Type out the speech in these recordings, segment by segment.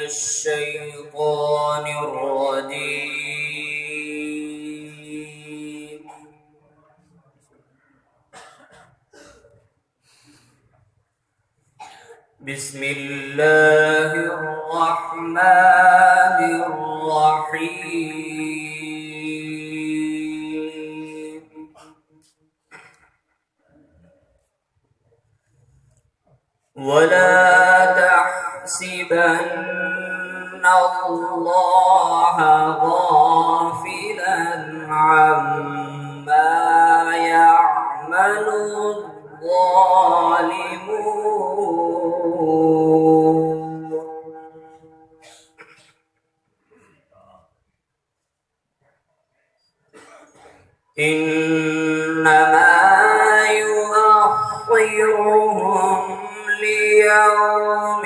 الشيطان الرجيم. بسم الله الرحمن الرحيم. ولا تحسبن الله غافلا عما يعمل الظالمون إنما يؤخرهم ليوم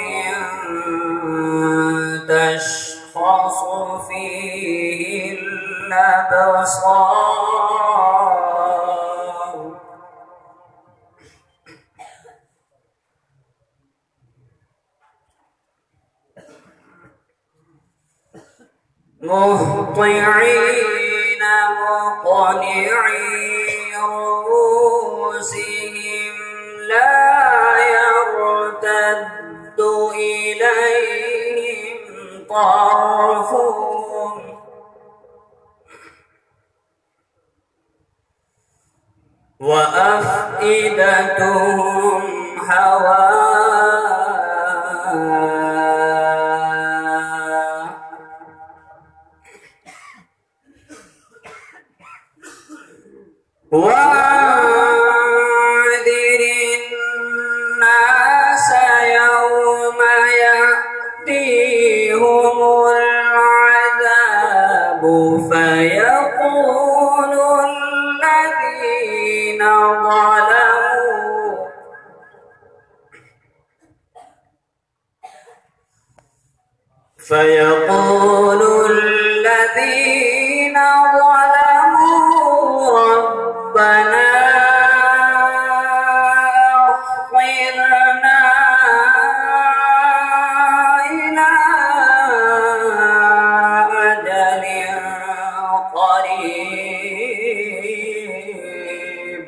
تشخص فيه الأبصار مهطعين مقنعي رؤوسهم لا يرتد إليهم طرفهم وأفئدتهم هواء وأنذر الناس يوم يأتيهم العذاب فيقول الذين ظلموا ربنا أخرنا إلى أجل قريب.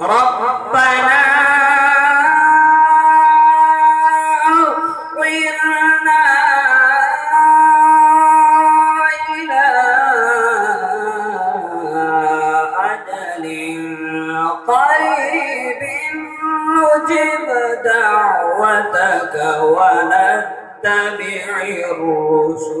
ربنا أخرنا إلى أجل قريب نجب دعوتك ونتبع الرسل.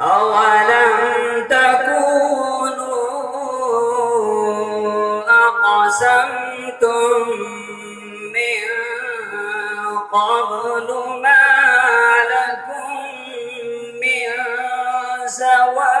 أولم تكونوا أقسمتم من قبل ما لكم من زوال.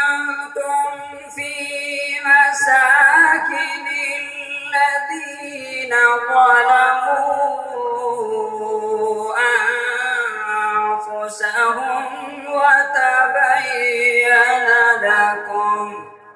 وسكنتم في مساكن الذين ظلموا أنفسهم وتبين لكم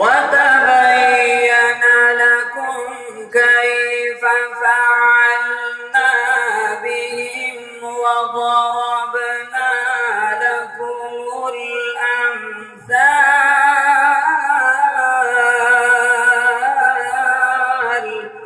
وتبين لكم كيف فعلنا بهم وضربنا لكم الأمثال.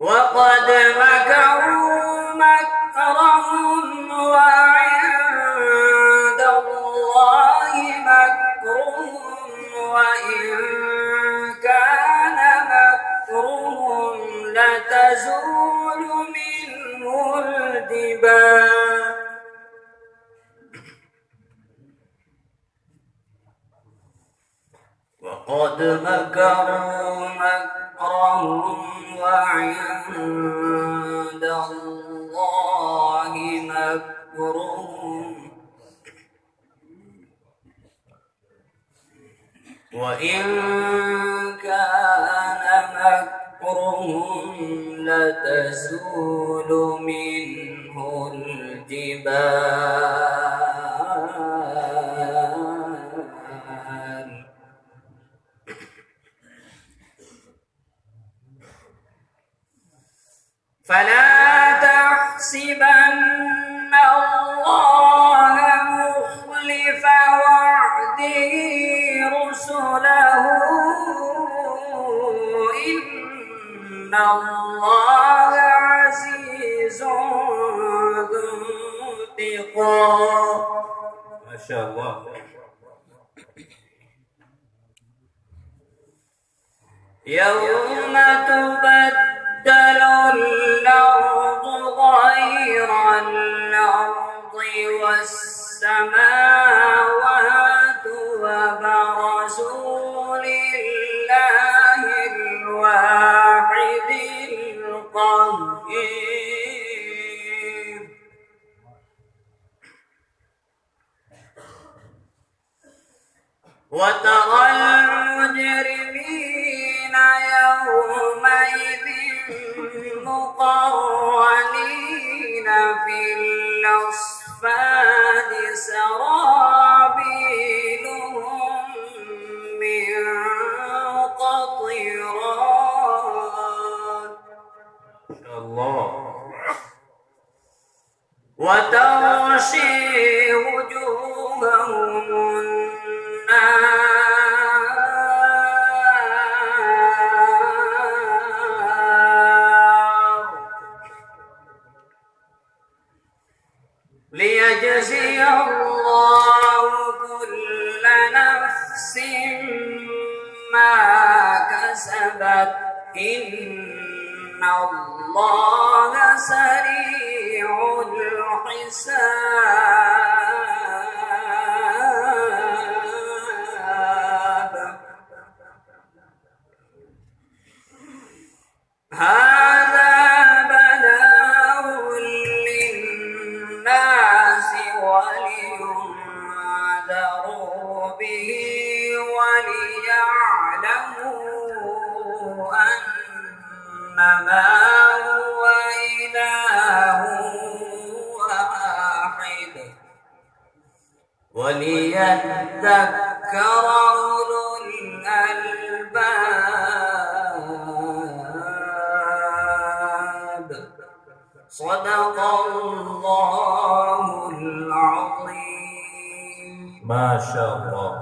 وقد مكروا مكرهم وعند الله مكرهم وإن كان مكرهم لتزول منه الجبال. وقد مكروا مكرهم وعند الله مكرهم وإن كان مكرهم لتزول منه الجبال فلا تحسبن الله مخلف وعده رسله إن الله عزيز ذو انتقام. ما شاء الله. يوم تبدل الأرض غير الأرض والسماوات وبرزوا لله الواحد القهار وترى المجرمين يومئذ مقرنين في الأصفاد سرابيلهم من قطران الله. وتغشي وجوههم النار ليجزي الله كل نفس ما كسبت إن الله سريع الحساب. هذا بلاغ للناس ولينذروا به وليعلموا أنما هو إله واحد وليذكر أولو الألباب. صدق الله العظيم. ما شاء الله.